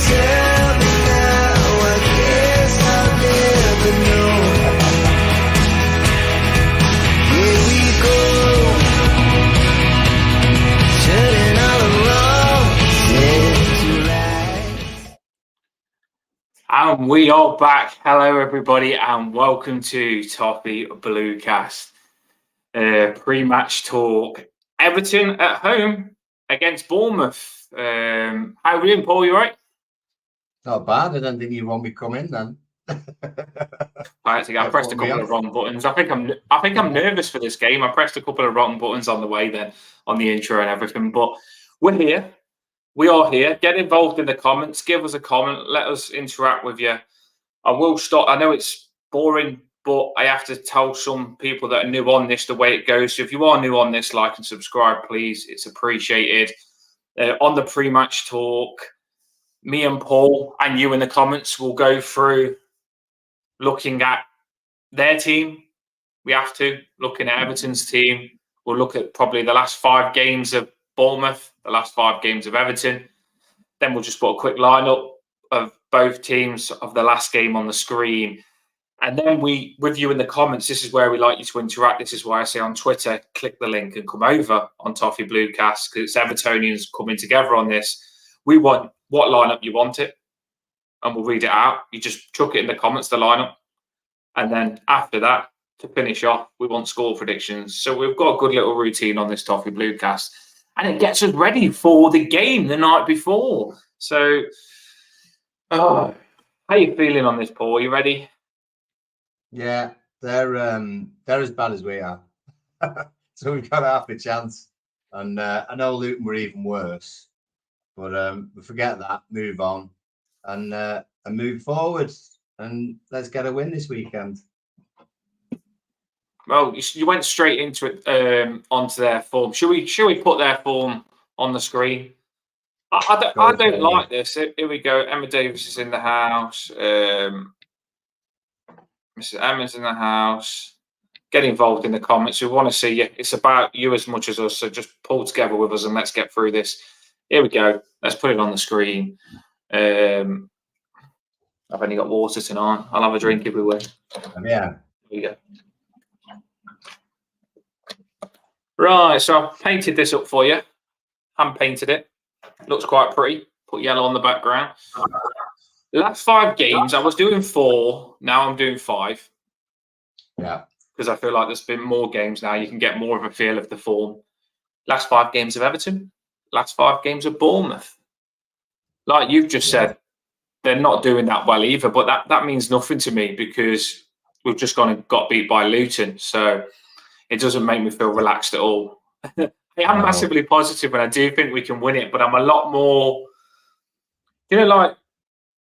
tell me now, I guess I'll never know. Here we go, turning all the wrong into right. And we are back. Hello, everybody, and welcome to Toffee Bluecast. Pre-match talk. Everton at home against Bournemouth. How are we doing, Paul? You right? Not bad. I don't think you want me to come in then. I pressed a couple of wrong buttons. I think I'm nervous for this game. I pressed a couple of wrong buttons on the way then, on the intro and everything. But we're here. We are here. Get involved in the comments. Give us a comment. Let us interact with you. I will stop. I know it's boring, but I have to tell some people that are new on this the way it goes. So if you are new on this, like and subscribe, please. It's appreciated. On the pre-match talk, me and Paul and you in the comments will go through looking at their team. We have to. Looking at Everton's team. We'll look at probably the last 5 games of Bournemouth, the last 5 games of Everton. Then we'll just put a quick lineup of both teams of the last game on the screen. And then with you in the comments, this is where we like you to interact. This is why I say on Twitter, click the link and come over on Toffee Bluecast, because it's Evertonians coming together on this. We want what lineup you want it, and we'll read it out. You just chuck it in the comments, the lineup. And then after that, to finish off, we want score predictions. So we've got a good little routine on this Toffee Bluecast, and it gets us ready for the game the night before. So, how are you feeling on this, Paul? Are you ready? Yeah, they're as bad as we are. So we've got half a chance. And I know Luton were even worse. But we forget that, move on, and move forward. And let's get a win this weekend. Well, you went straight into it, onto their form. Should we put their form on the screen? I don't like this. Here we go. Emma Davis is in the house. Mrs. Emma's in the house. Get involved in the comments. We want to see you. It's about you as much as us. So just pull together with us and let's get through this. Here we go. Let's put it on the screen. I've only got water tonight. I'll have a drink everywhere. Yeah. Here we go. Right, so I've painted this up for you. Hand painted it. Looks quite pretty. Put yellow on the background. Last 5 games, I was doing 4. Now I'm doing 5. Yeah. Because I feel like there's been more games now. You can get more of a feel of the form. Last 5 games of Everton. Last 5 games of Bournemouth. Like you've just said, they're not doing that well either. But that means nothing to me because we've just got beat by Luton. So it doesn't make me feel relaxed at all. I am massively positive and I do think we can win it. But I'm a lot more, like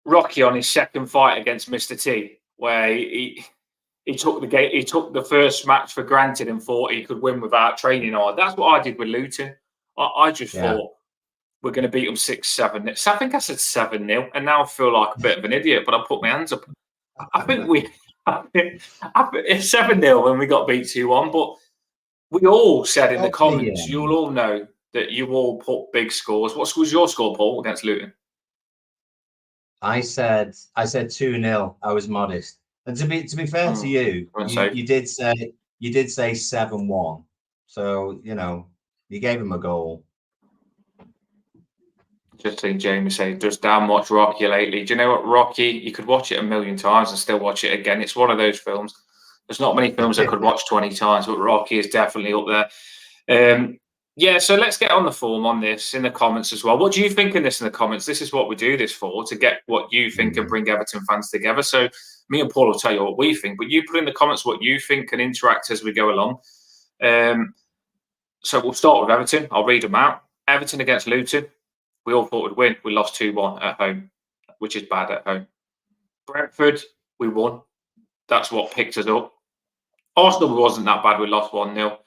Rocky on his second fight against Mr. T, where he took the game, he took the first match for granted and thought he could win without training hard. That's what I did with Luton. I just thought we're going to beat them 6-7. So I think I said 7-0, and now I feel like a bit of an idiot. But I put my hands up. I think it's 7-0 when we got beat 2-1. But we all said in the comments, you'll all know that you all put big scores. What was your score, Paul, against Luton? I said 2-0. I was modest. And to be fair to you, you did say 7-1. So, you gave him a goal. Just seen Jamie say, just damn watch Rocky lately. Do you know what, Rocky? You could watch it a million times and still watch it again. It's one of those films. There's not many films I could watch 20 times, but Rocky is definitely up there. So let's get on the form on this in the comments as well. What do you think in this in the comments? This is what we do this for, to get what you think and bring Everton fans together. So me and Paul will tell you what we think, but you put in the comments what you think and interact as we go along. So we'll start with Everton. I'll read them out. Everton against Luton. We all thought we'd win. We lost 2-1 at home, which is bad at home. Brentford, we won. That's what picked us up. Arsenal wasn't that bad. We lost 1-0.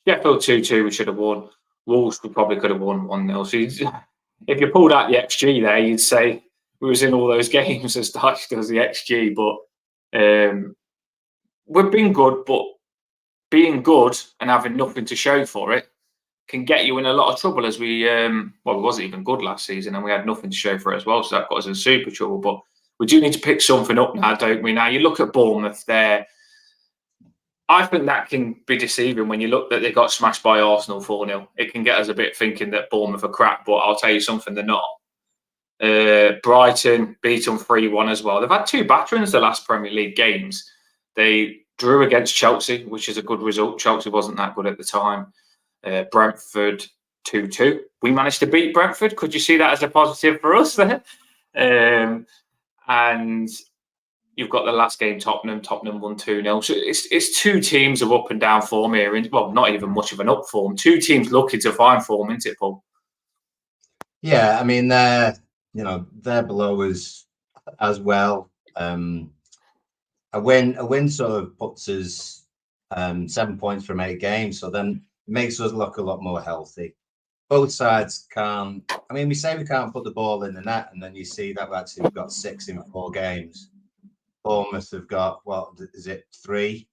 Sheffield 2-2, we should have won. Wolves, we probably could have won 1-0. So if you pulled out the XG there, you'd say we was in all those games as Dyche does the XG. But we've been good, but being good and having nothing to show for it can get you in a lot of trouble. As we, it wasn't even good last season, and we had nothing to show for it as well, so that got us in super trouble. But we do need to pick something up now, don't we? Now you look at Bournemouth there. I think that can be deceiving when you look that they got smashed by Arsenal 4-0. It can get us a bit thinking that Bournemouth are crap, but I'll tell you something, they're not. Brighton beat them 3-1 as well. They've had 2 batterings the last Premier League games. They drew against Chelsea, which is a good result. Chelsea wasn't that good at the time. Brentford 2-2. We managed to beat Brentford. Could you see that as a positive for us there? And you've got the last game, Tottenham won 2-0. So it's 2 teams of up and down form here. Well, not even much of an up form. 2 teams looking to find form, isn't it, Paul? Yeah, I mean, they're below us as well. A win sort of puts us 7 points from 8 games, so then it makes us look a lot more healthy. Both sides can't. I mean, we say we can't put the ball in the net, and then you see that we've got 6 in 4 games. Bournemouth have got, what is it, 3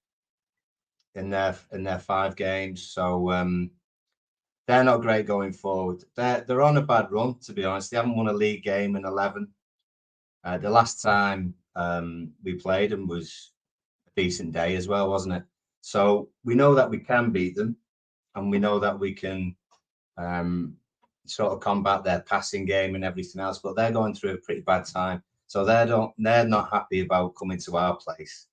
in their 5 games. So they're not great going forward. They're on a bad run, to be honest. They haven't won a league game in 11. The last time we played them was a decent day as well, wasn't it? So we know that we can beat them, and we know that we can sort of combat their passing game and everything else. But they're going through a pretty bad time, so they're not happy about coming to our place.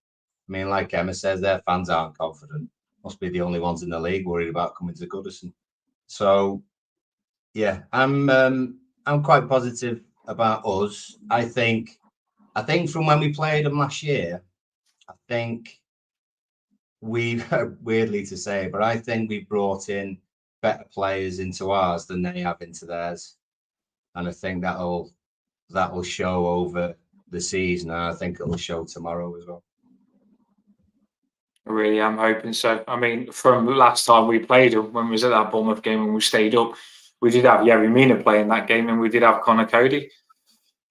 I mean, like Emma says, their fans aren't confident. Must be the only ones in the league worried about coming to Goodison. So yeah, I'm quite positive about us. I think from when we played them last year, I think we, weirdly to say, but I think we brought in better players into ours than they have into theirs, and I think that'll show over the season. And I think it'll show tomorrow as well. I really am hoping so. I mean, from last time we played them, when we was at that Bournemouth game and we stayed up, we did have Yerry Mina playing that game, and we did have Connor Cody.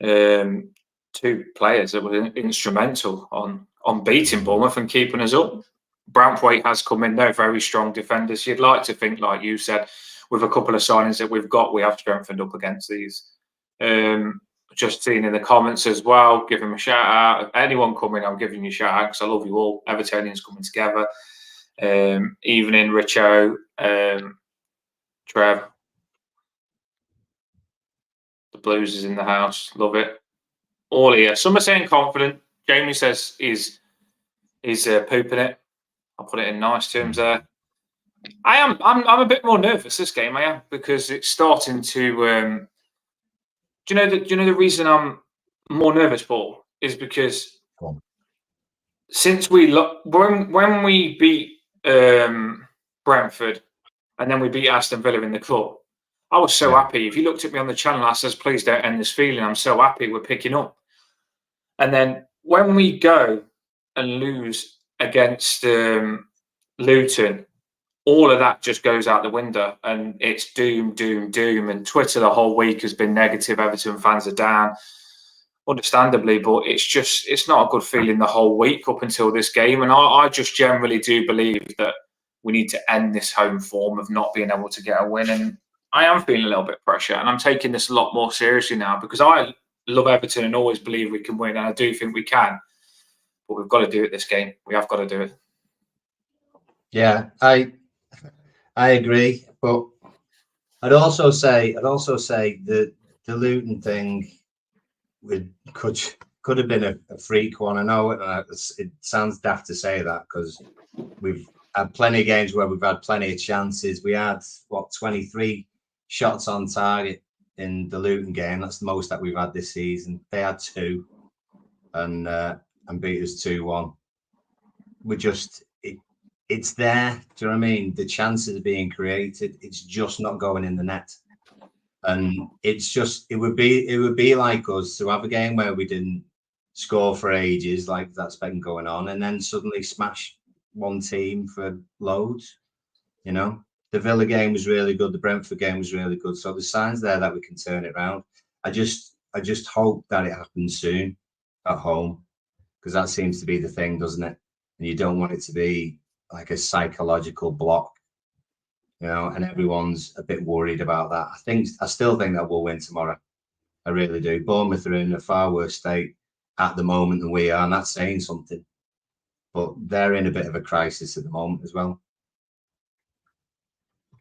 2 players that were instrumental on beating Bournemouth and keeping us up. Branthwaite has come in. They're very strong defenders. You'd like to think, like you said, with a couple of signings that we've got, we have strengthened up against these. Just seeing in the comments as well, give him a shout out. Anyone coming, I'm giving you a shout out because I love you all. Evertonians coming together. Evening, Richo, Trev. The Blues is in the house. Love it. All here. Some are saying confident. Jamie says he's pooping it. I'll put it in nice terms there. I'm a bit more nervous this game. I am, because it's starting to. Do you know the reason I'm more nervous, Paul, is because since when we beat Brentford and then we beat Aston Villa in the cup, I was so happy. If you looked at me on the channel, I says, please don't end this feeling. I'm so happy we're picking up. And then when we go and lose against Luton, all of that just goes out the window, and it's doom, doom, doom. And Twitter the whole week has been negative. Everton fans are down, understandably, but it's not a good feeling the whole week up until this game. And I just generally do believe that we need to end this home form of not being able to get a win. And I am feeling a little bit of pressure, and I'm taking this a lot more seriously now, because I love Everton and always believe we can win, and I do think we can. But we've got to do it this game. We have got to do it. Yeah, I agree, but I'd also say that the Luton thing could have been a freak one. I know it sounds daft to say that, because we've had plenty of games where we've had plenty of chances. We had 23 shots on target in the Luton game. That's the most that we've had this season. They had 2 and beat us 2-1. It's there. Do you know what I mean? The chances are being created. It's just not going in the net. And it would be like us to have a game where we didn't score for ages, like that's been going on, and then suddenly smash one team for loads. You know, the Villa game was really good. The Brentford game was really good. So there's signs there that we can turn it around. I just hope that it happens soon at home, because that seems to be the thing, doesn't it? And you don't want it to be like a psychological block. and everyone's a bit worried about that. I still think that we'll win tomorrow. I really do. Bournemouth are in a far worse state at the moment than we are, and that's saying something. But they're in a bit of a crisis at the moment as well.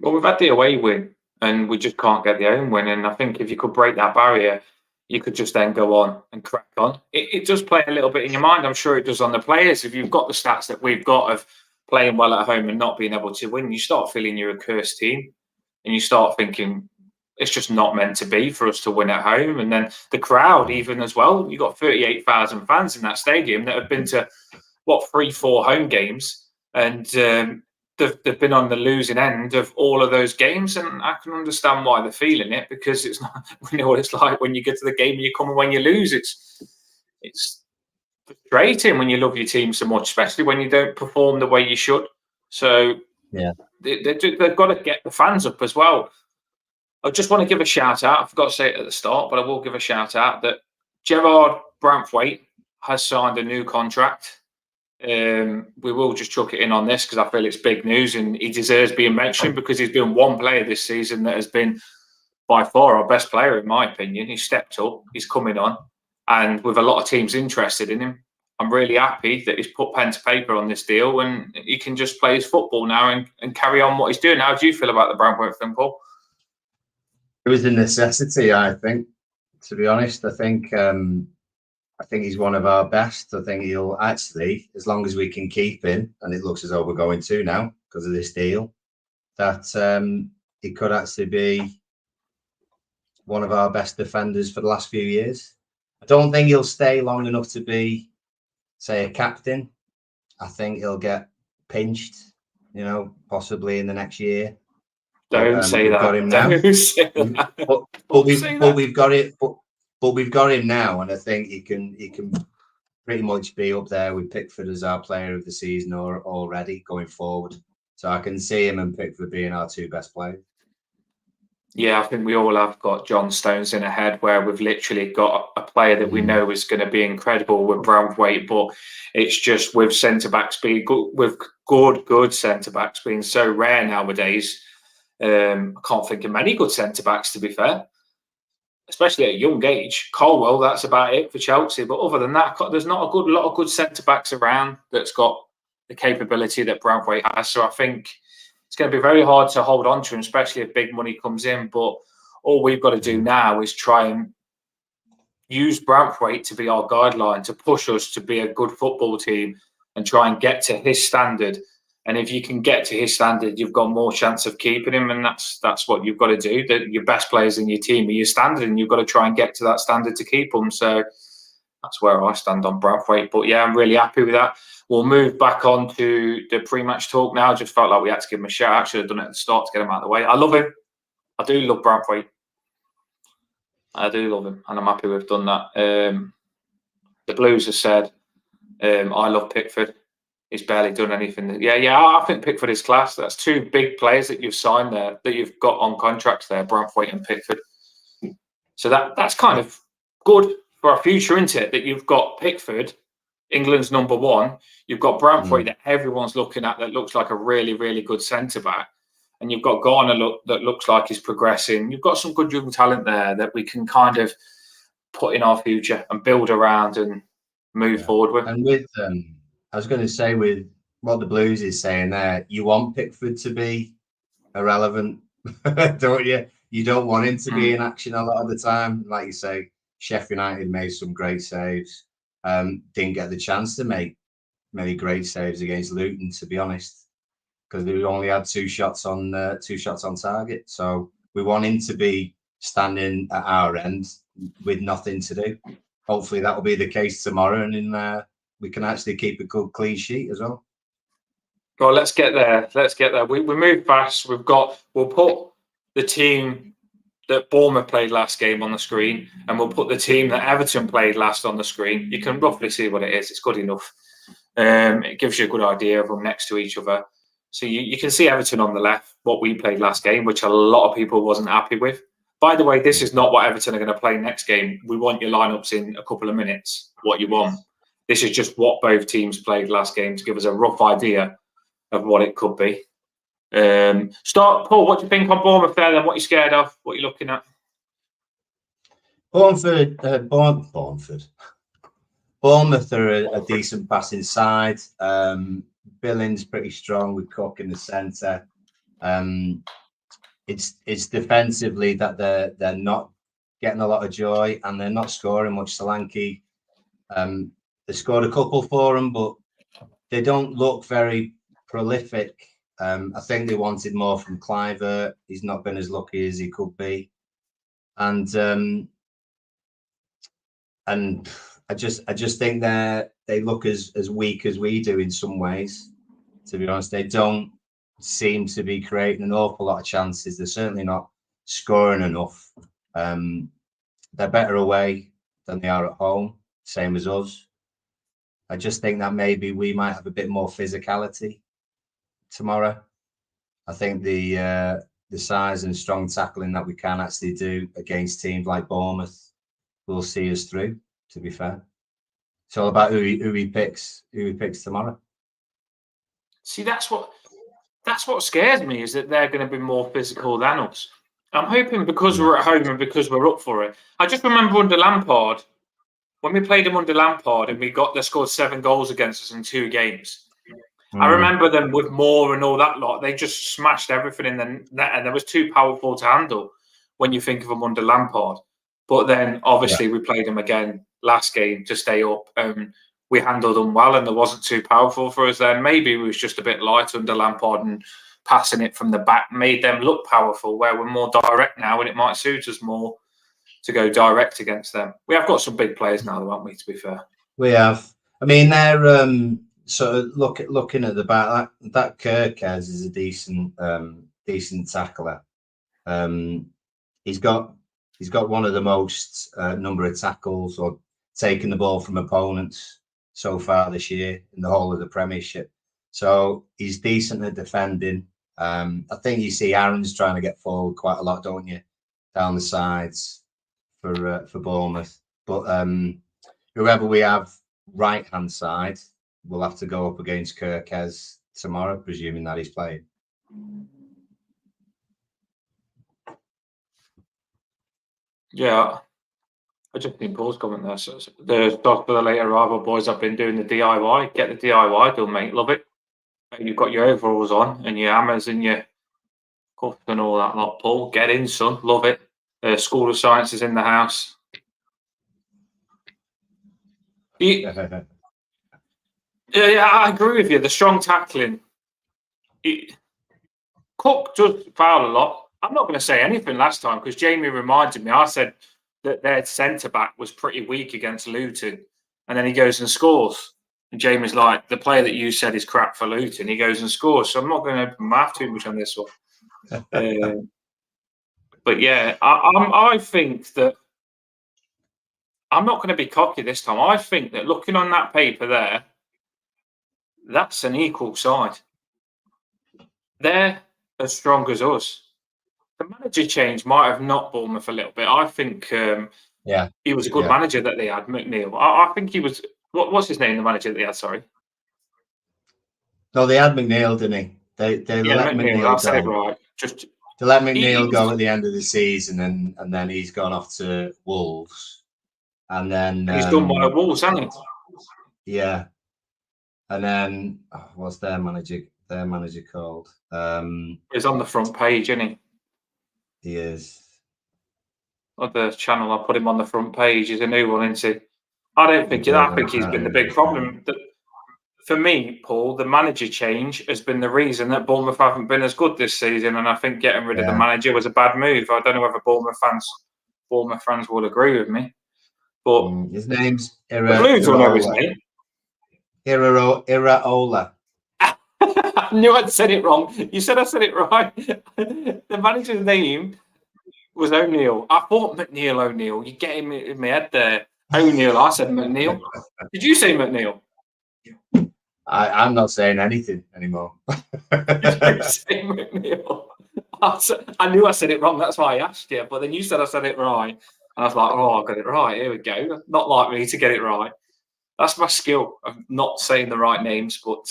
Well, we've had the away win, and we just can't get the home win. And I think if you could break that barrier, you could just then go on and crack on. It does play a little bit in your mind. I'm sure it does on the players. If you've got the stats that we've got of playing well at home and not being able to win, you start feeling you're a cursed team, and you start thinking it's just not meant to be for us to win at home. And then the crowd, even as well, you've got 38,000 fans in that stadium that have been to, 3-4 home games, and they've been on the losing end of all of those games, and I can understand why they're feeling it, because it's not. We know what it's like when you get to the game and you come, and when you lose, it's frustrating when you love your team so much, especially when you don't perform the way you should. So yeah, they've got to get the fans up as well. I just want to give a shout out. I forgot to say it at the start, but I will give a shout out that Gerard Branthwaite has signed a new contract. We will just chuck it in on this because I feel it's big news, and he deserves being mentioned because he's been one player this season that has been by far our best player, in my opinion. He's stepped up, he's coming on, and with a lot of teams interested in him, I'm really happy that he's put pen to paper on this deal and he can just play his football now and carry on what he's doing. How do you feel about the Branthwaite thing, Paul? It was a necessity, I think, to be honest. I think he's one of our best. I think he'll actually, as long as we can keep him, and it looks as though we're going to now because of this deal, that he could actually be one of our best defenders for the last few years. I don't think he'll stay long enough to be, say, a captain. I think he'll get pinched, possibly in the next year. Don't say that. Got him now. Don't say that. But we've got him now, and I think he can pretty much be up there with Pickford as our player of the season or already going forward. So I can see him and Pickford being our two best players. Yeah, I think we all have got John Stones in ahead, where we've literally got a player that we know is going to be incredible with Branthwaite, but it's just with centre backs being good, with good centre backs being so rare nowadays. I can't think of many good centre backs, to be fair, especially at a young age. Colwell, that's about it for Chelsea, but other than that, there's not a lot of good centre backs around that's got the capability that Branthwaite has. So I think it's going to be very hard to hold on to him, especially if big money comes in. But all we've got to do now is try and use Branthwaite to be our guideline, to push us to be a good football team and try and get to his standard. And if you can get to his standard, you've got more chance of keeping him. And that's what you've got to do. Your best players in your team are your standard, and you've got to try and get to that standard to keep them. So that's where I stand on Branthwaite. But yeah, I'm really happy with that. We'll move back on to the pre-match talk now. Just felt like we had to give him a shout out. Should have done it at the start to get him out of the way. I love him. I do love Branthwaite. I do love him, and I'm happy we've done that. The Blues have said, I love Pickford. He's barely done anything. Yeah, I think Pickford is class. That's two big players that you've signed there, that you've got on contracts there, Branthwaite and Pickford. So that's kind of good for our future, isn't it? That you've got Pickford, England's number one. You've got Branthwaite that everyone's looking at, that looks like a really, really good centre-back. And you've got Garner that looks like he's progressing. You've got some good young talent there that we can kind of put in our future and build around and move forward with. And with, I was going to say, with what the Blues is saying there, you want Pickford to be irrelevant, don't you? You don't want him to be in action a lot of the time. Like you say, Sheffield United made some great saves. Didn't get the chance to make many great saves against Luton, to be honest, because we only had two shots on target. So we want him to be standing at our end with nothing to do. Hopefully that will be the case tomorrow, and we can actually keep a good clean sheet as well. Well, let's get there. We move fast. We'll put the team that Bournemouth played last game on the screen, and we'll put the team that Everton played last on the screen. You can roughly see what it is. It's good enough. It gives you a good idea of them next to each other. So you can see Everton on the left, what we played last game, which a lot of people wasn't happy with. By the way, this is not what Everton are going to play next game. We want your lineups in a couple of minutes, what you want. This is just what both teams played last game to give us a rough idea of what it could be. Paul, what do you think on Bournemouth there then? What are you scared of? What are you looking at? Bournemouth are a decent passing side. Billing's pretty strong with Cook in the centre. It's defensively that they're not getting a lot of joy and they're not scoring much. Solanke, they scored a couple for them, but they don't look very prolific. I think they wanted more from Cliver. He's not been as lucky as he could be, and I just think they look as weak as we do in some ways. To be honest, they don't seem to be creating an awful lot of chances. They're certainly not scoring enough. They're better away than they are at home, same as us. I just think that maybe we might have a bit more physicality tomorrow. I think the size and strong tackling that we can actually do against teams like Bournemouth will see us through. To be fair, it's all about who he picks tomorrow. See, that's what scares me, is that they're going to be more physical than us. I'm hoping because we're at home and because we're up for it. I just remember under Lampard, when we played him under Lampard and they scored 7 goals against us in 2 games. I remember them with Moore and all that lot. They just smashed everything in the net, and they was too powerful to handle when you think of them under Lampard. But then, obviously, we played them again last game to stay up. We handled them well, and they wasn't too powerful for us then. Maybe it was just a bit light under Lampard, and passing it from the back made them look powerful, where we're more direct now, and it might suit us more to go direct against them. We have got some big players now, though, haven't we, to be fair? We have. I mean, they're sort of looking at the back. That Kirkes is a decent tackler. He's got one of the most number of tackles or taking the ball from opponents so far this year in the whole of the Premiership. So he's decent at defending. I think you see Aaron's trying to get forward quite a lot, don't you, down the sides for Bournemouth. But whoever we have right hand side will have to go up against Kirkes tomorrow, presuming that he's playing. Yeah, I just think Paul's comment there. So the stock for the later arrival boys have been doing the DIY. Get the DIY done, mate. Love it. You've got your overalls on and your hammers and your cuffs and all that lot, Paul. Get in, son. Love it. School of Science is in the house. Yeah, I agree with you. The strong tackling. Cook does foul a lot. I'm not going to say anything last time because Jamie reminded me. I said that their centre-back was pretty weak against Luton. And then he goes and scores. And Jamie's like, the player that you said is crap for Luton. He goes and scores. So I'm not going to open my mouth too much on this one. But yeah, I think that I'm not going to be cocky this time. I think that looking on that paper there, that's an equal side. They're as strong as us. The manager change might have knocked Bournemouth a little bit. I think he was a good manager that they had, McNeil. I think he was. What's his name? The manager that they had. Sorry. No, they had McNeil, didn't he? They let McNeil go. I said it right. They let McNeil go at the end of the season, and then he's gone off to Wolves, and then he's done one at Wolves, hasn't he? Yeah, and then what's their manager? Their manager called? He's on the front page, isn't he? He is. Of the channel, I put him on the front page. He's a new one, isn't he? I think he's been the big problem. For me, Paul, the manager change has been the reason that Bournemouth haven't been as good this season, and I think getting rid of the manager was a bad move. I don't know whether Bournemouth fans will agree with me, but his name's Iraola. Iraola. I knew I'd said it wrong. You said I said it right. The manager's name was O'Neill. I thought McNeil O'Neill. You get him in my head there. O'Neill. I said McNeil. Did you say McNeil? I'm not saying anything anymore. You say McNeil. I knew I said it wrong. That's why I asked you. But then you said I said it right. And I was like, I got it right. Here we go. Not like me to get it right. That's my skill of not saying the right names. But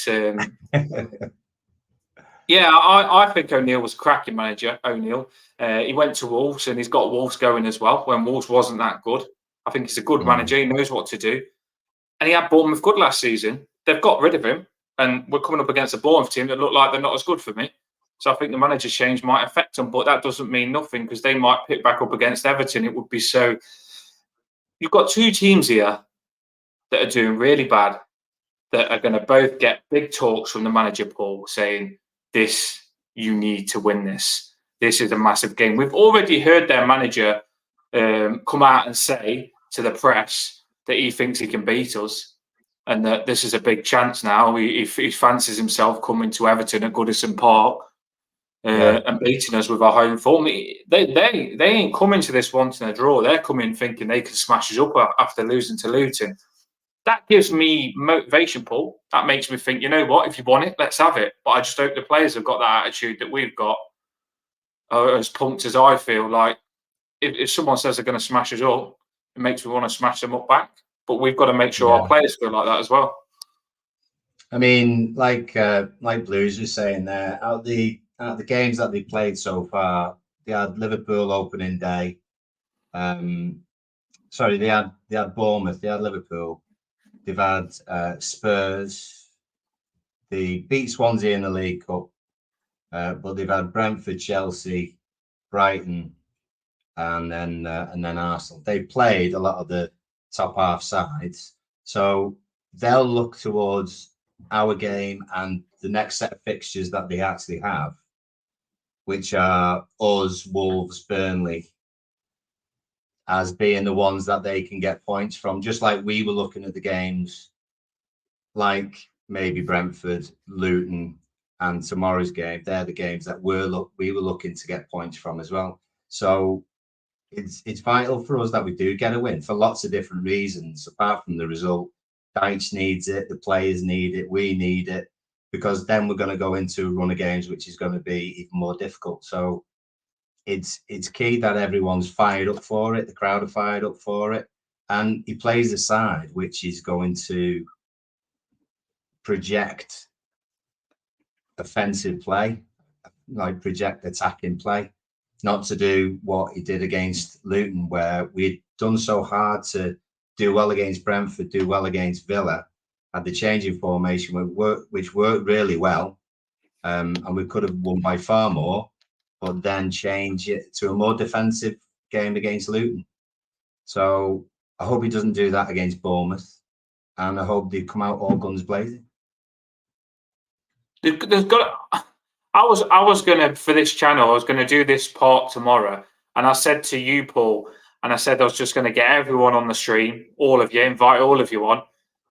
Yeah, I think O'Neill was a cracking manager. O'Neill, he went to Wolves and he's got Wolves going as well. When Wolves wasn't that good, I think he's a good manager. He knows what to do, and he had Bournemouth good last season. They've got rid of him, and we're coming up against a Bournemouth team that look like they're not as good for me. So I think the manager change might affect them, but that doesn't mean nothing because they might pick back up against Everton. It would be so. You've got two teams here that are doing really bad that are going to both get big talks from the manager, Paul, saying, this, you need to win this. This is a massive game. We've already heard their manager come out and say to the press that he thinks he can beat us and that this is a big chance now. He fancies himself coming to Everton at Goodison Park and beating us with our home form. They ain't coming to this wanting a draw. They're coming thinking they can smash us up after losing to Luton. That gives me motivation, Paul. That makes me think, you know what, if you want it, let's have it. But I just hope the players have got that attitude that we've got, as pumped as I feel. Like, if someone says they're going to smash us up, it makes me want to smash them up back. But we've got to make sure our players feel like that as well. I mean, like Blues was saying there, out of the games that they played so far, they had Liverpool opening day. Sorry, they had Bournemouth, they had Liverpool. They've had Spurs. They beat Swansea in the League Cup, but they've had Brentford, Chelsea, Brighton, and then Arsenal. They've played a lot of the top half sides, so they'll look towards our game and the next set of fixtures that they actually have, which are us, Wolves, Burnley, as being the ones that they can get points from, just like we were looking at the games like maybe Brentford, Luton, and tomorrow's game. They're the games that we were looking to get points from as well. So it's vital for us that we do get a win for lots of different reasons, apart from the result. Dyche needs it, the players need it, we need it, because then we're going to go into a run of games which is going to be even more difficult. So it's key that everyone's fired up for it, the crowd are fired up for it, and he plays a side which is going to project offensive play, like project attacking play, not to do what he did against Luton, where we'd done so hard to do well against Brentford, do well against Villa, had the change in formation which worked really well, and we could have won by far more, but then change it to a more defensive game against Luton. So I hope he doesn't do that against Bournemouth, and I hope they come out all guns blazing. There's got. I was gonna, for this channel, I was gonna do this part tomorrow, and I said to you, Paul, and I said I was just gonna get everyone on the stream, all of you, invite all of you on,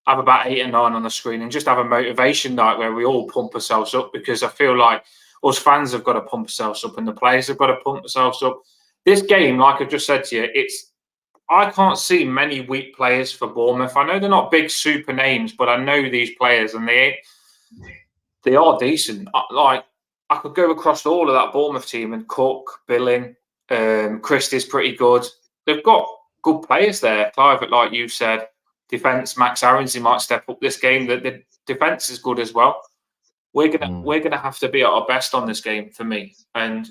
have about 8 or 9 on the screen, and just have a motivation night where we all pump ourselves up, because I feel like us fans have got to pump ourselves up, and the players have got to pump themselves up. This game, like I just said to you, I can't see many weak players for Bournemouth. I know they're not big super names, but I know these players, and they are decent. Like, I could go across all of that Bournemouth team, and Cook, Billing, Christie's pretty good. They've got good players there. Clive, like you said, defence, Max Aarons, he might step up this game. The defence is good as well. We're gonna have to be at our best on this game for me. And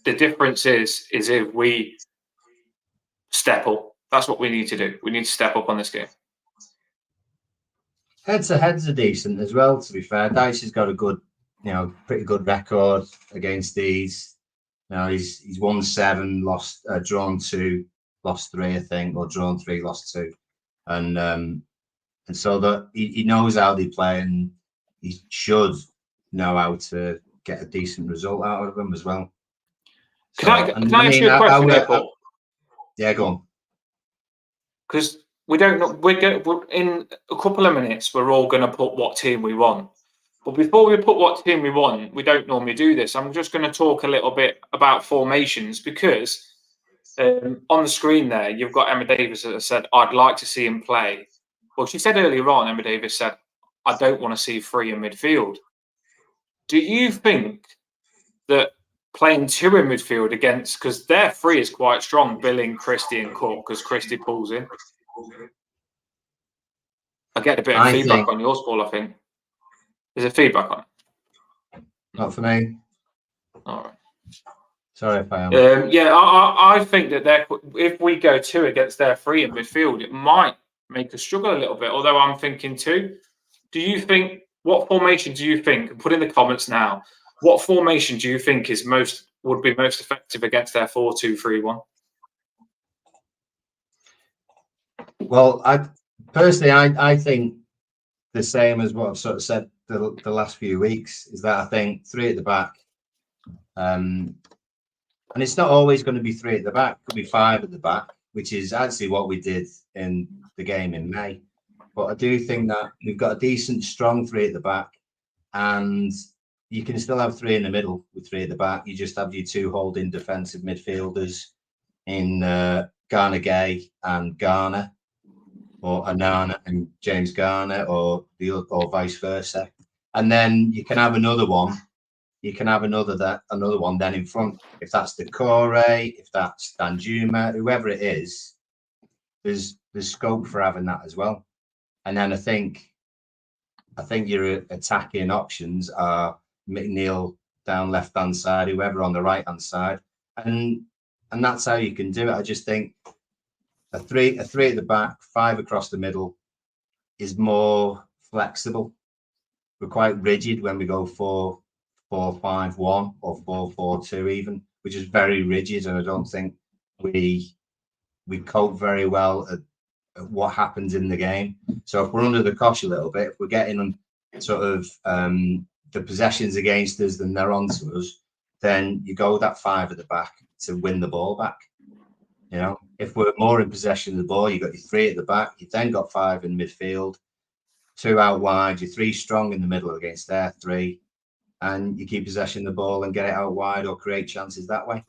the difference is if we step up. That's what we need to do. We need to step up on this game. Heads are decent as well, to be fair. Dyche has got a good, pretty good record against these. He's won 7, drawn 2, lost 3, I think, or drawn 3, lost 2, and so that he knows how they play, and he should know how to get a decent result out of them as well. Can I ask you a question, Paul? Yeah, go on. Because we don't know. We're in a couple of minutes. We're all going to put what team we want. But before we put what team we want, we don't normally do this. I'm just going to talk a little bit about formations, because on the screen there, you've got Emma Davis that said, I'd like to see him play. Well, she said earlier on, Emma Davis said, I don't want to see 3 in midfield. Do you think that playing 2 in midfield against, because their 3 is quite strong, Billing, Christie and Cook, because Christie pulls in. I get a bit of feedback on yours, Paul, I think. Is there feedback on it? Not for me. All right. Sorry if I am. Yeah, I think that if we go 2 against their 3 in midfield, it might make us struggle a little bit. Although I'm thinking 2. Do you think, what formation do you think, put in the comments now, what formation do you think would be most effective against their 4-2-3-1? Well, I think the same as what I've sort of said the last few weeks, is that I think 3 at the back. And it's not always going to be 3 at the back. It could be 5 at the back, which is actually what we did in the game in May. But I do think that we've got a decent, strong 3 at the back, and you can still have 3 in the middle with 3 at the back. You just have your 2 holding defensive midfielders in Garner Gay and Garner, or Anana and James Garner, or vice versa. And then you can have another one. You can have another one then in front. If that's Decore, if that's Danjuma, whoever it is, there's scope for having that as well. And then I think your attacking options are McNeil down left hand side, whoever on the right hand side, and that's how you can do it. I just think a three at the back, 5 across the middle is more flexible. We're quite rigid when we go 4-4-5-1 or 4-4-2 even, which is very rigid, and I don't think we cope very well at what happens in the game. So if we're under the cosh a little bit, if we're getting sort of the possessions against us, then they're onto us, then you go that 5 at the back to win the ball back. You know, if we're more in possession of the ball, you've got your 3 at the back, you've then got 5 in midfield, 2 out wide, your 3 strong in the middle against their 3, and you keep possession of the ball and get it out wide or create chances that way.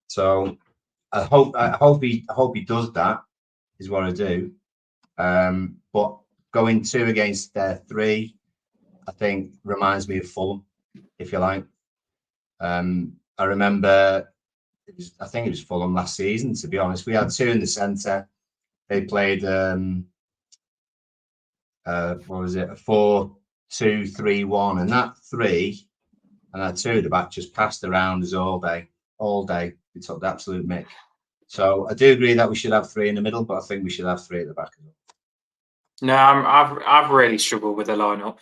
So I hope he does that, is what I do. But going 2 against their 3, I think reminds me of Fulham, if you like. I remember, I think it was Fulham last season, to be honest. We had 2 in the centre. They played, what was it, a 4-2-3-1. And that 3 and that 2 at the back just passed around us all day. We took the absolute mick. So I do agree that we should have 3 in the middle, but I think we should have 3 at the back as well. No, I've really struggled with the lineup.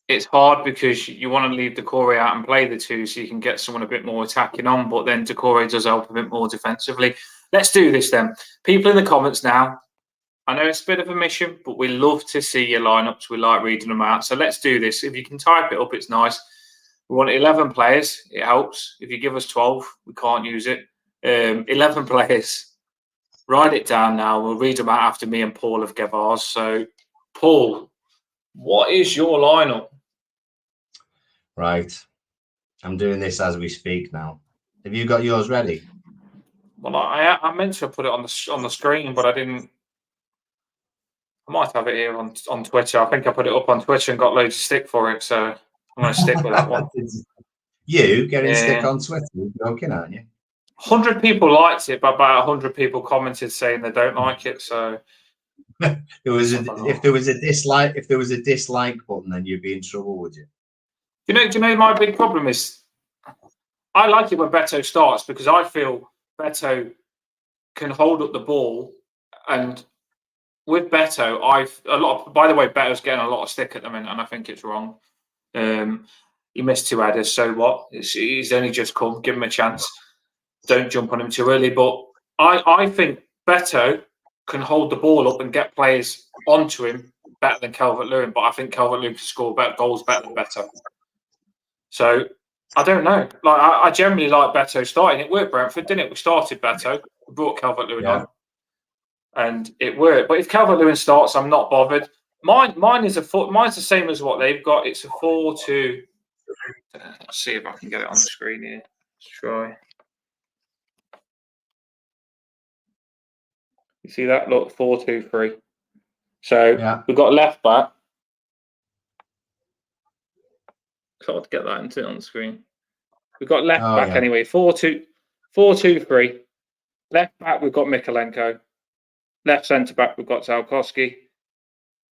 It's hard because you want to leave Decore out and play the 2 so you can get someone a bit more attacking on, but then Decore does help a bit more defensively. Let's do this then. People in the comments now. I know it's a bit of a mission, but we love to see your lineups. We like reading them out. So let's do this. If you can type it up, it's nice. We want 11 players. It helps. If you give us 12, we can't use it. 11 players. Write it down now. We'll read them out after me and Paul have given ours. So, Paul, what is your lineup? Right. I'm doing this as we speak now. Have you got yours ready? Well, I meant to put it on the screen, but I didn't. I might have it here on Twitter. I think I put it up on Twitter and got loads of stick for it. So I'm going to stick with that one. You getting stick on Twitter? You're joking, aren't you? 100 people liked it, but about 100 people commented saying they don't like it. So if there was a dislike button, then you'd be in trouble, would you? Do you know my big problem is I like it when Beto starts because I feel Beto can hold up the ball, and with Beto, by the way, Beto's getting a lot of stick at the minute, and I think it's wrong. He missed 2 headers, so what? He's only just come. Give him a chance. Don't jump on him too early. But I think Beto can hold the ball up and get players onto him better than Calvert-Lewin. But I think Calvert-Lewin can score goals better than Beto. So I don't know. Like I generally like Beto starting. It worked Brentford, didn't it? We started Beto, we brought Calvert-Lewin on, and it worked. But if Calvert-Lewin starts, I'm not bothered. Mine's the same as what they've got. It's a 4-2. Let's see if I can get it on the screen here. Let's try. You see that? Look, 4-2-3. So we've got left back. It's hard to get that into on the screen. We've got left back anyway. 4-2-3. Left back, we've got Mikalenko. Left centre back, we've got Zalkowski.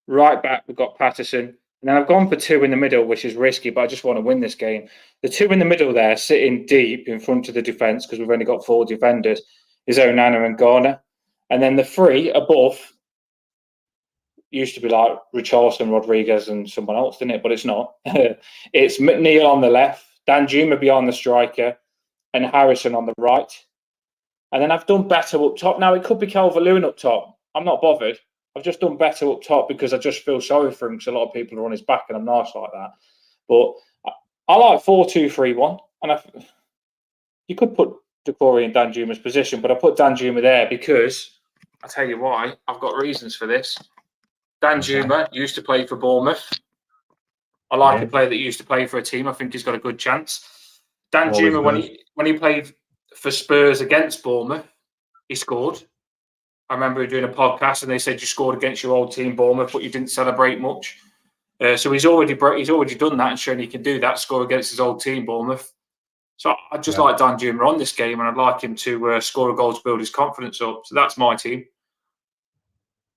Right back, we've got Patterson. And then I've gone for 2 in the middle, which is risky, but I just want to win this game. The 2 in the middle there, sitting deep in front of the defence, because we've only got 4 defenders, is Onana and Garner. And then the 3 above used to be like Richarlison, Rodriguez, and someone else, didn't it? But it's not. It's McNeil on the left, Danjuma behind the striker, and Harrison on the right. And then I've done better up top. Now, it could be Calvert-Lewin up top. I'm not bothered. I've just done better up top because I just feel sorry for him because a lot of people are on his back and I'm nice like that. But I like 4-2-3-1. And you could put Doucouré in Danjuma's position, but I put Danjuma there because, I'll tell you why, I've got reasons for this. Danjuma used to play for Bournemouth. I like a player that used to play for a team. I think he's got a good chance. Danjuma, when he played for Spurs against Bournemouth, he scored. I remember doing a podcast and they said you scored against your old team, Bournemouth, but you didn't celebrate much. So he's already done that and shown he can do that, score against his old team, Bournemouth. So I just like Danjuma on this game and I'd like him to score a goal to build his confidence up. So that's my team.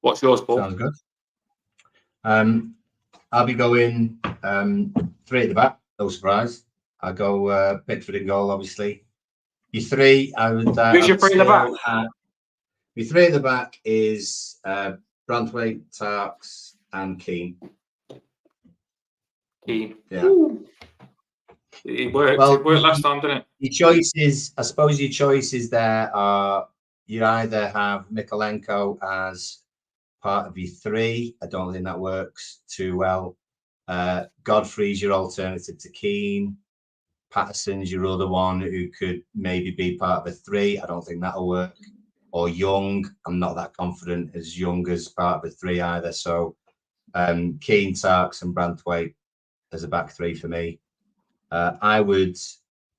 What's yours, Paul? Sounds good. I'll be going 3 at the back, no surprise. I'll go Pickford in goal, obviously. Your 3, I would. Who's your 3 in the back? My 3 at the back is Branthwaite, Tarks, and Keane. Keane. Yeah. It worked. It worked last time, didn't it? Your choices, I suppose your choices there are you either have Mykolenko as part of your 3. I don't think that works too well. Godfrey's your alternative to Keane. Patterson's your other one who could maybe be part of a 3. I don't think that'll work. Or Young, I'm not that confident as Young as part of a 3 either. So Keane, Tarks, and Branthwaite as a back 3 for me. I would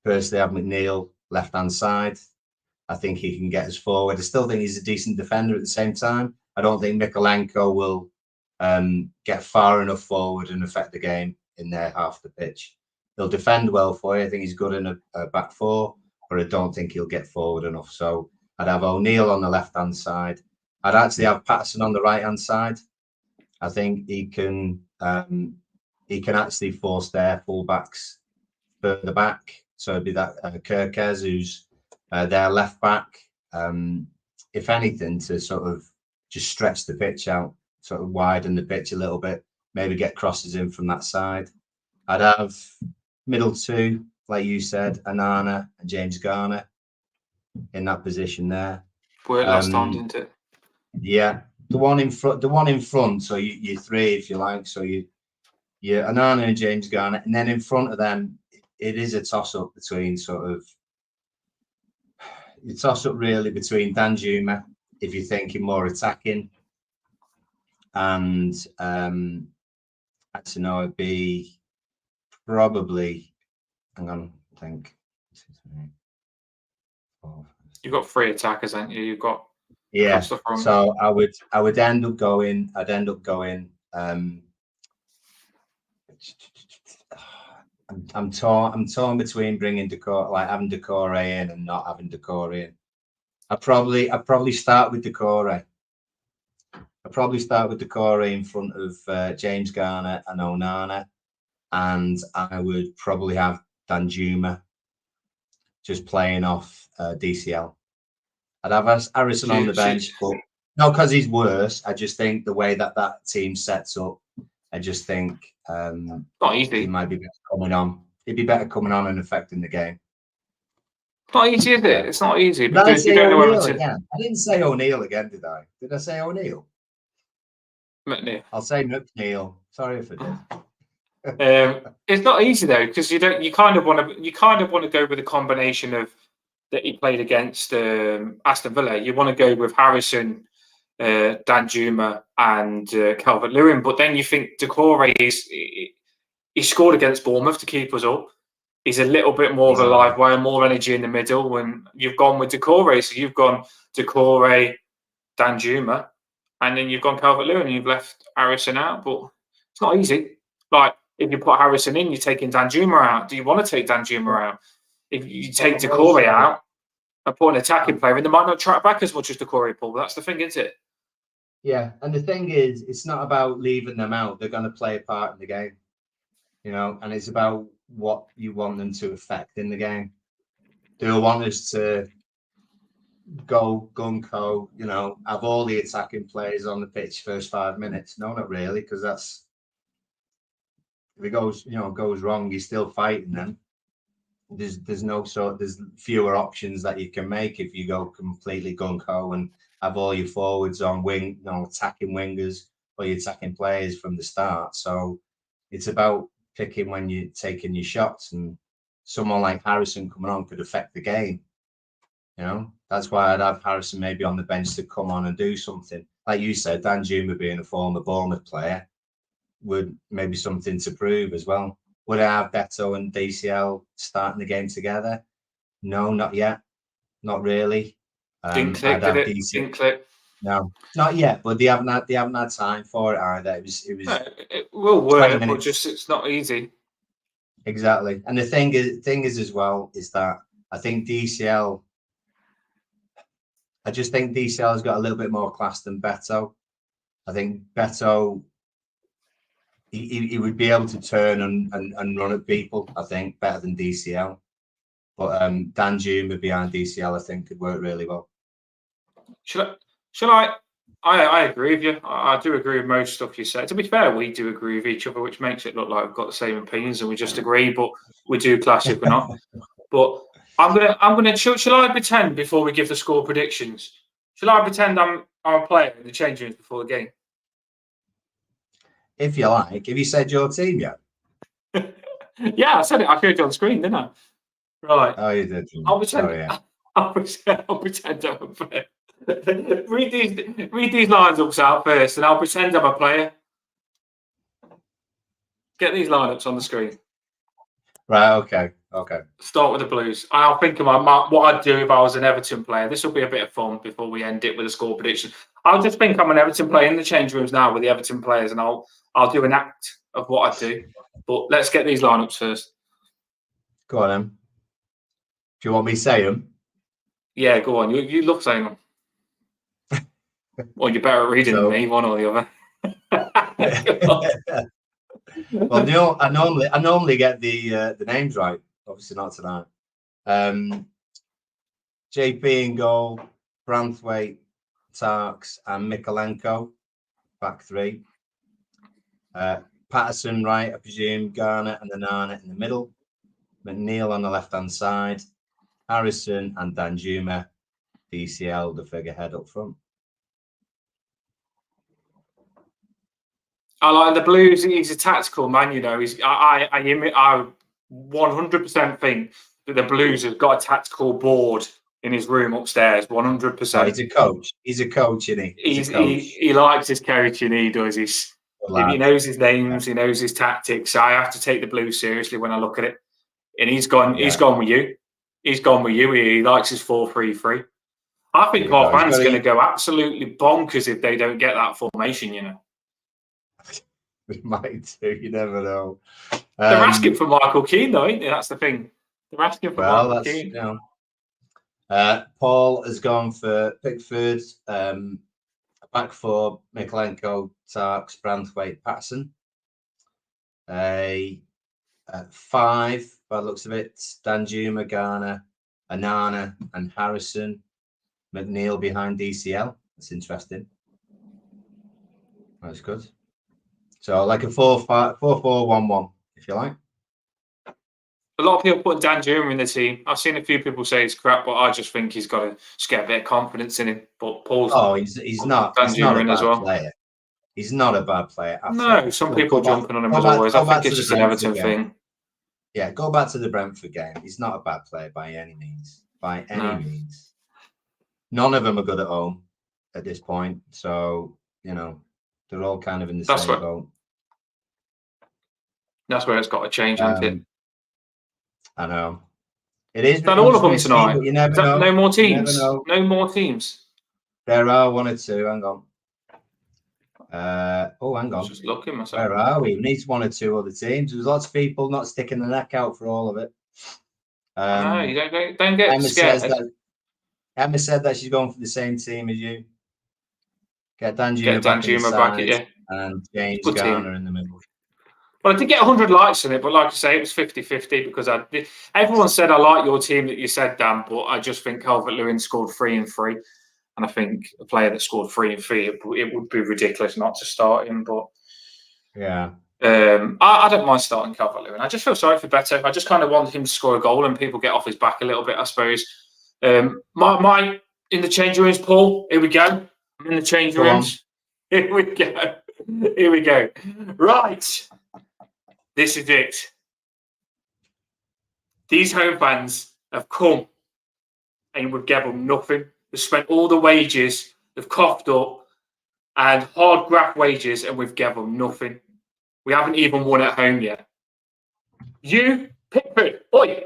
personally have McNeil left-hand side. I think he can get us forward. I still think he's a decent defender at the same time. I don't think Mykolenko will get far enough forward and affect the game in their half of the pitch. He'll defend well for you. I think he's good in a back 4, but I don't think he'll get forward enough. So I'd have O'Neill on the left-hand side. I'd actually have Patterson on the right-hand side. I think he can actually force their full-backs further back. So it'd be that Kirkes, who's their left-back. If anything, to sort of just stretch the pitch out, sort of widen the pitch a little bit, maybe get crosses in from that side. I'd have middle 2, like you said, Onana and James Garner in that position there. Worked last time, didn't it? Yeah, the one in front. So you 3, if you like. So you Onana and James Garner, and then in front of them, it is a toss-up between really between Danjuma, if you're thinking more attacking, and actually no, it'd be probably. Hang on, I think. You've got 3 attackers, haven't you? You've got So I would end up going. I'm torn between bringing Doucouré, like having Doucouré in and not having Doucouré in. I probably start with Doucouré. In front of James Garner and Onana, and I would probably have Danjuma just playing off DCL. I'd have Harrison on the bench, but not because he's worse. I just think the way that team sets up, I just think not easy. He might be better coming on. He'd be better coming on and affecting the game. Not easy, is it? It's not easy because you don't know whether to. Again. I didn't say O'Neill again, did I? Did I say O'Neill? McNeil. I'll say McNeil. Sorry if I did. It's not easy though because you kind of want to go with a combination of that he played against Aston Villa. You want to go with Harrison, Danjuma, and Calvert-Lewin, but then you think Doucouré he scored against Bournemouth to keep us up. He's a little bit more of a live wire, more energy in the middle. When you've gone with Doucouré, so you've gone Doucouré, Danjuma, and then you've gone Calvert-Lewin and you've left Harrison out. But it's not easy. Like if you put Harrison in, you're taking Danjuma out. Do you want to take Danjuma out? If you take Doucouré out and put an attacking player in, they might not track back as much as Doucouré, Paul. That's the thing, isn't it? Yeah, and the thing is, it's not about leaving them out. They're going to play a part in the game, and it's about what you want them to affect in the game. Do you want us to go gung-ho, have all the attacking players on the pitch first 5 minutes? No, not really, because if it goes wrong, you're still fighting them. There's fewer options that you can make if you go completely gung-ho and have all your forwards on attacking wingers or your attacking players from the start. So it's about picking when you're taking your shots, and someone like Harrison coming on could affect the game. That's why I'd have Harrison maybe on the bench to come on and do something. Like you said, Dan Juma being a former Bournemouth player would maybe something to prove as well. Would I have Beto and DCL starting the game together? No, not yet. Not really. Didn't click, did it? Didn't click. No, not yet. But they haven't had time for it either. It was. It will work, but just it's not easy. Exactly. And the thing is as well is that I think DCL. I just think DCL has got a little bit more class than Beto. I think Beto, he would be able to turn and run at people, I think, better than DCL. But Dan Juma behind DCL, I think, could work really well. Should I? I agree with you. I do agree with most stuff you said. To be fair, we do agree with each other, which makes it look like we've got the same opinions and we just agree, but we do clash if we're not. But I'm gonna. Shall I pretend before we give the score predictions? Shall I pretend I'm a player in the change rooms before the game? If you like. Have you said your team yet? Yeah, I said it. I showed you on screen, didn't I? Right. Oh, you did. I'll pretend. Yeah. I'll pretend I'm a player. read these lineups out first, and I'll pretend I'm a player. Get these lineups on the screen. Right. Okay. Start with the Blues. I'll think about what I'd do if I was an Everton player. This will be a bit of fun before we end it with a score prediction. I'll just think I'm an Everton player in the change rooms now with the Everton players, and I'll do an act of what I do. But let's get these lineups first. Go on, then. Do you want me to say them? Yeah, go on. You love saying them. Well, you're better at reading than me, one or the other. Well, I normally get the names right. Obviously not tonight. JP in goal, Branthwaite, Tarks, and Mikolenko, back three. Patterson right, I presume. Garner and Onana in the middle. McNeil on the left-hand side. Harrison and Danjuma, DCL, the figurehead up front. I like the Blues. He's a tactical man, I 100% think that the Blues has got a tactical board in his room upstairs. 100%. He's a coach. He's a coach, isn't he? He likes his coaching. He does. He knows his names. He knows his tactics. I have to take the Blues seriously when I look at it. And he's gone. Yeah. He's gone with you. He's gone with you. He likes his 4-3-3. I think our fans are going to go absolutely bonkers if they don't get that formation. We might do. You never know. They're asking for Michael Keane, though, ain't they? That's the thing. They're asking for Michael Keane. Paul has gone for Pickford. Back four, Mikolenko, Tarks, Branthwaite, Patterson. 5, by the looks of it, Danjuma, Garner, Onana, and Harrison. McNeil behind DCL. That's interesting. That's good. So like a 4-4-1-1, if you like. A lot of people put Danjuma in the team. I've seen a few people say he's crap, but I just think he's got to get a bit of confidence in him. But Paul's he's not a bad player. He's not a bad player. No, some people jumping on him as always. I think it's just an Everton thing. Yeah, go back to the Brentford game. He's not a bad player by any means. By any means. None of them are good at home at this point. So, they're all kind of in the same boat. That's where it's got to change, hasn't it? I know. It is. Done all of them tonight. But you never know. No more teams. No more teams. There are 1 or 2. Hang on. Hang on. Just looking myself. Where are we? We need 1 or 2 other teams. There's lots of people not sticking their neck out for all of it. No, you don't get scared. Emma said that she's going for the same team as you. Get Danjuma back in the side, and James Good Garner team. in the middle. Well, I did get 100 likes on it, but like I say, it was 50-50 because everyone said I like your team that you said, Dan, but I just think Calvert-Lewin scored 3 and 3. And I think a player that scored 3 and 3, it would be ridiculous not to start him. But yeah, I don't mind starting Calvert-Lewin. I just feel sorry for Beto. I just kind of want him to score a goal and people get off his back a little bit, I suppose. My in the change rooms, Paul. Here we go. I'm in the change rooms. Here we go. Here we go. Right. This is it. These home fans have come and we've given them nothing. They've spent all the wages, they've coughed up and hard graft wages, and we've given them nothing. We haven't even won at home yet. You, Pickford, oi,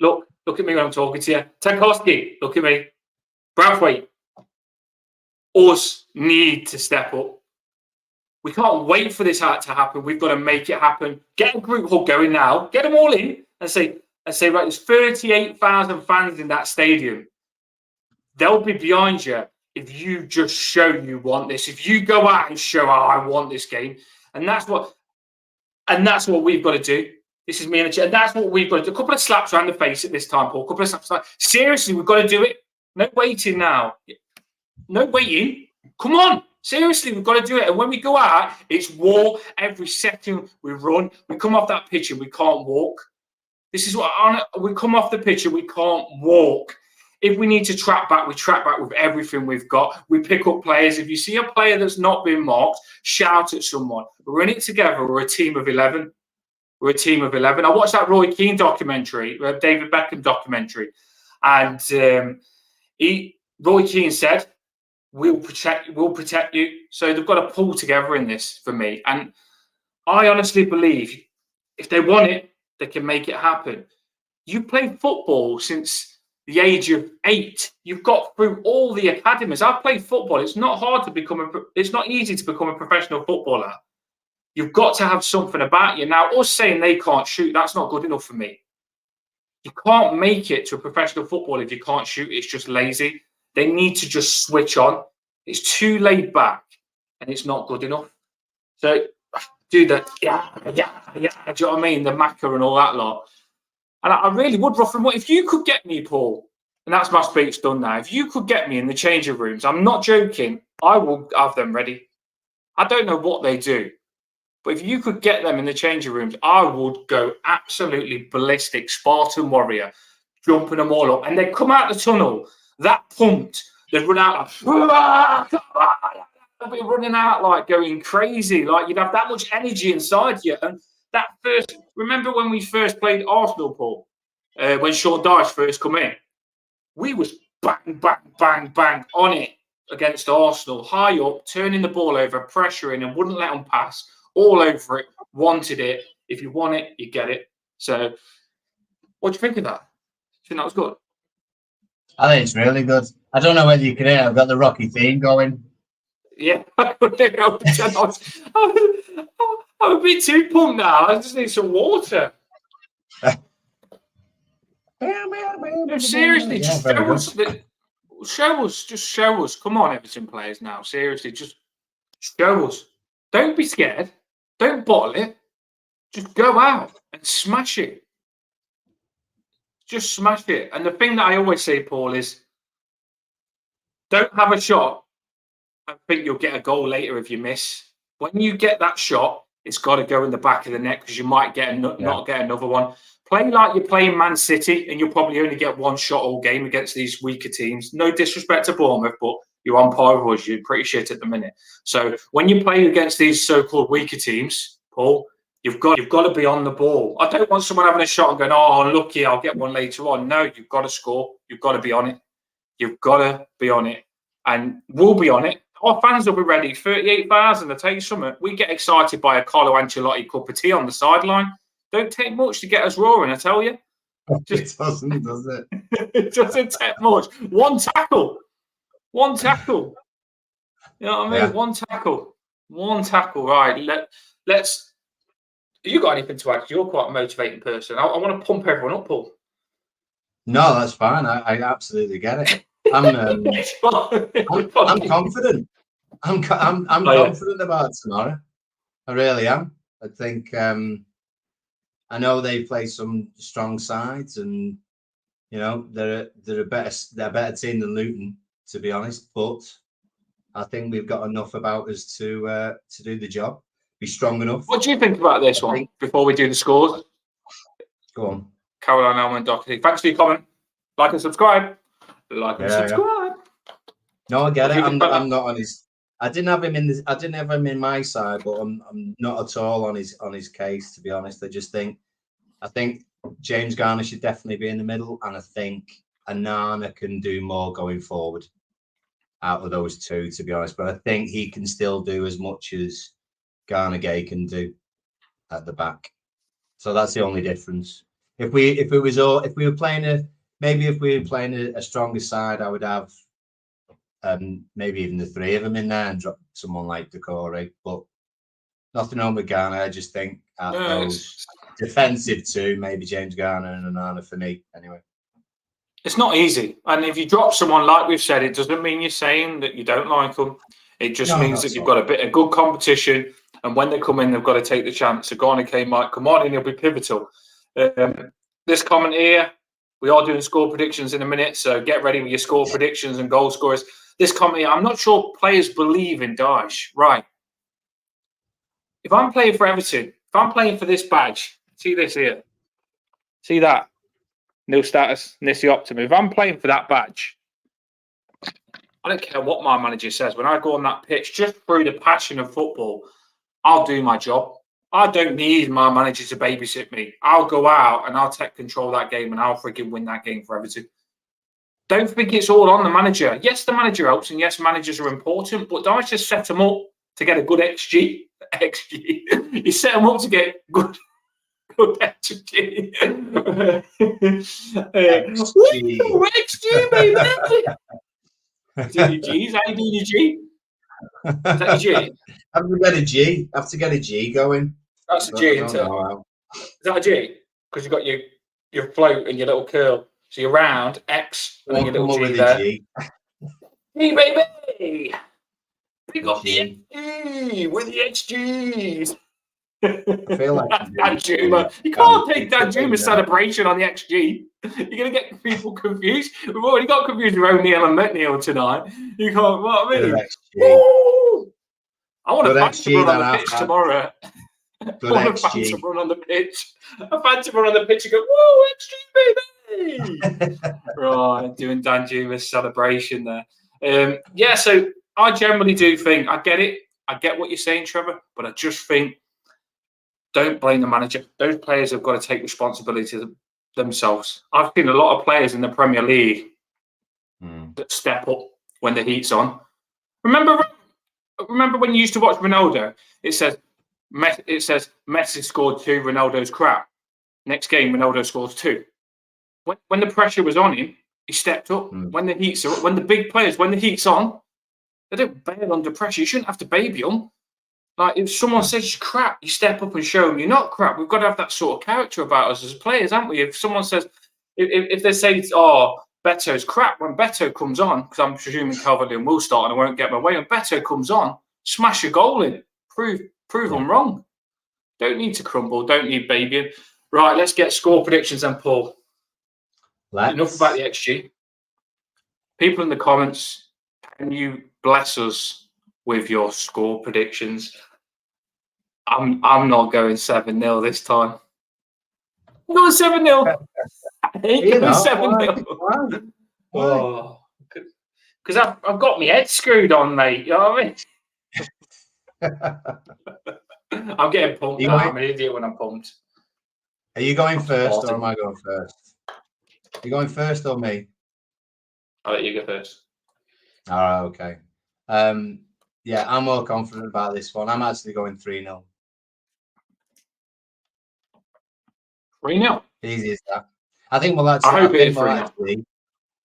look at me when I'm talking to you. Tarkowski, look at me. Brathwaite, us need to step up. We can't wait for this to happen. We've got to make it happen. Get a group hug going now. Get them all in and say, right, there's 38,000 fans in that stadium. They'll be behind you if you just show you want this. If you go out and show, I want this game. And that's what we've got to do. This is me and that's what we've got to do. A couple of slaps around the face at this time, Paul. A couple of slaps. Seriously, we've got to do it. No waiting now. No waiting. Come on. Seriously, we've got to do it. And when we go out, it's war. Every second we run, we come off that pitch and we can't walk. This is what we come off the pitch and we can't walk. If we need to track back, we track back with everything we've got. We pick up players. If you see a player that's not been marked, shout at someone. We're in it together. We're a team of 11. We're a team of 11. I watched that Roy Keane documentary, David Beckham documentary, and Roy Keane said, we'll protect you. So they've got to pull together in this for me. And I honestly believe if they want it, they can make it happen. You played football since the age of 8. You've got through all the academies. I've played football. It's not hard to it's not easy to become a professional footballer. You've got to have something about you. Now, us saying they can't shoot, that's not good enough for me. You can't make it to a professional football if you can't shoot. It's just lazy. They need to just switch on. It's too laid back and it's not good enough. So do that. Yeah. Do you know what I mean? The Macca and all that lot. And I really would, Ruffin. If you could get me, Paul, and that's my speech done now. If you could get me in the changing rooms, I'm not joking. I will have them ready. I don't know what they do, but if you could get them in the changing rooms, I would go absolutely ballistic, Spartan warrior, jumping them all up. And they'd come out the tunnel, that pumped. They'd run out like, they'd be running out like going crazy. Like you'd have that much energy inside you. And that first, remember when we first played Arsenal, Paul, when Sean Dyche first come in, we was bang, bang, bang, bang on it against Arsenal, high up, turning the ball over, pressuring and wouldn't let them pass, all over it, wanted it. If you want it, you get it. So what do you think of that? Do you think that was good? I think it's really good. I don't know whether you can hear, I've got the Rocky theme going. Yeah, I'm a bit too pumped now. I just need some water. No, seriously, just show us. Come on, Everton players now. Seriously, just show us. Don't be scared. Don't bottle it. Just go out and smash it. Just smash it. And the thing that I always say, Paul, is don't have a shot and think you'll get a goal later if you miss. When you get that shot, it's got to go in the back of the net because you might not get another one. Play like you're playing Man City and you'll probably only get one shot all game against these weaker teams. No disrespect to Bournemouth, but you're on par with us. You're pretty shit at the minute. So when you play against these so-called weaker teams, Paul, you've got to be on the ball. I don't want someone having a shot and going, oh, lucky, I'll get one later on. No, you've got to score. You've got to be on it. You've got to be on it. And we'll be on it. Our fans will be ready. 38,000, I'll tell you something. We get excited by a Carlo Ancelotti cup of tea on the sideline. Don't take much to get us roaring, I tell you. It doesn't, does it? It doesn't take much. One tackle. You know what I mean? Yeah. One tackle. Right. Let's. You got anything to add? You're quite a motivating person. I want to pump everyone up, Paul. No, that's fine. I absolutely get it. I'm confident. confident about tomorrow. I really am. I think I know they play some strong sides, and they're a better team than Luton, to be honest. But I think we've got enough about us to do the job. Be strong enough. What do you think about this one before we do the scores? Go on. Caroline Almond Doherty. Thanks for your comment. Like and subscribe. Like and subscribe. No, I get it. I'm not on his. I didn't have him in this. I didn't have him in my side, but I'm not at all on his case, to be honest. I think James Garner should definitely be in the middle, and I think Anana can do more going forward out of those two, to be honest. But I think he can still do as much as Garner Gay can do at the back. So that's the only difference. If we were playing a stronger side, I would have maybe even the three of them in there and drop someone like Decore. But nothing wrong with Garner. I just think those defensive two, maybe James Garner and Anana for me anyway. It's not easy. And if you drop someone, like we've said, it doesn't mean you're saying that you don't like them. It just means that you've got a bit of good competition. And when they come in, they've got to take the chance. So Garner K might come on and he'll be pivotal. This comment here, we are doing score predictions in a minute. So get ready with your score predictions and goal scorers. This comment here, I'm not sure players believe in Daesh. Right. If I'm playing for Everton, if I'm playing for this badge, see this here. See that? Nil status, Nissi Optima. If I'm playing for that badge, I don't care what my manager says. When I go on that pitch, just through the passion of football, I'll do my job. I don't need my manager to babysit me. I'll go out and I'll take control of that game and I'll freaking win that game for Everton. Don't think it's all on the manager. Yes, the manager helps, and yes, managers are important, but don't just set them up to get a good XG. You set them up to get good XG. XG, baby. Do your G's? How you doing your G? Is that your G? Have to get a G going. That's a G, isn't it? Is that a G? Because you've got your float and your little curl. So you're round, X, and then your little G there. G, baby! We got the XG with the XGs. I feel like Dan Juma. You can't take Dan Juma's celebration on the XG. You're going to get people confused. We've already got confused with O'Neill and McNeil tonight. You can't, what I mean? I want to fancy run on the pitch tomorrow. I want to fancy run on the pitch. I fancy run on the pitch and go, whoa, XG, baby! Right, doing Dan Juma's celebration there. Yeah, so I generally do think, I get it. I get what you're saying, Trevor, but I just think don't blame the manager. Those players have got to take responsibility themselves. I've seen a lot of players in the Premier League that step up when the heat's on. Remember when you used to watch Ronaldo? It says Messi scored 2, Ronaldo's crap. Next game, Ronaldo scores 2. When the pressure was on him, he stepped up. When the heat's when the big players, when the heat's on, they don't bail under pressure. You shouldn't have to baby them. Like, if someone says you're crap, you step up and show them you're not crap. We've got to have that sort of character about us as players, haven't we? If someone says, if they say, oh, Beto's crap, when Beto comes on, because I'm presuming Calvert-Lewin will start and I won't get my way, when Beto comes on, smash a goal in. Prove them wrong. Don't need to crumble. Don't need babying. Right, let's get score predictions then, Paul. Enough about the XG. People in the comments, can you bless us with your score predictions? I'm not going 7-0 this time. I'm going 7-0. I ain't going 7-0. Oh, because I've got my head screwed on, mate. You know what I mean? I'm getting pumped. I'm an idiot when I'm pumped. Are you going first or am I going first? Are you going first or me? I'll let you go first. All right, okay. Yeah, I'm more confident about this one. I'm actually going 3-0. 3-0. Easy as that. I think we'll actually.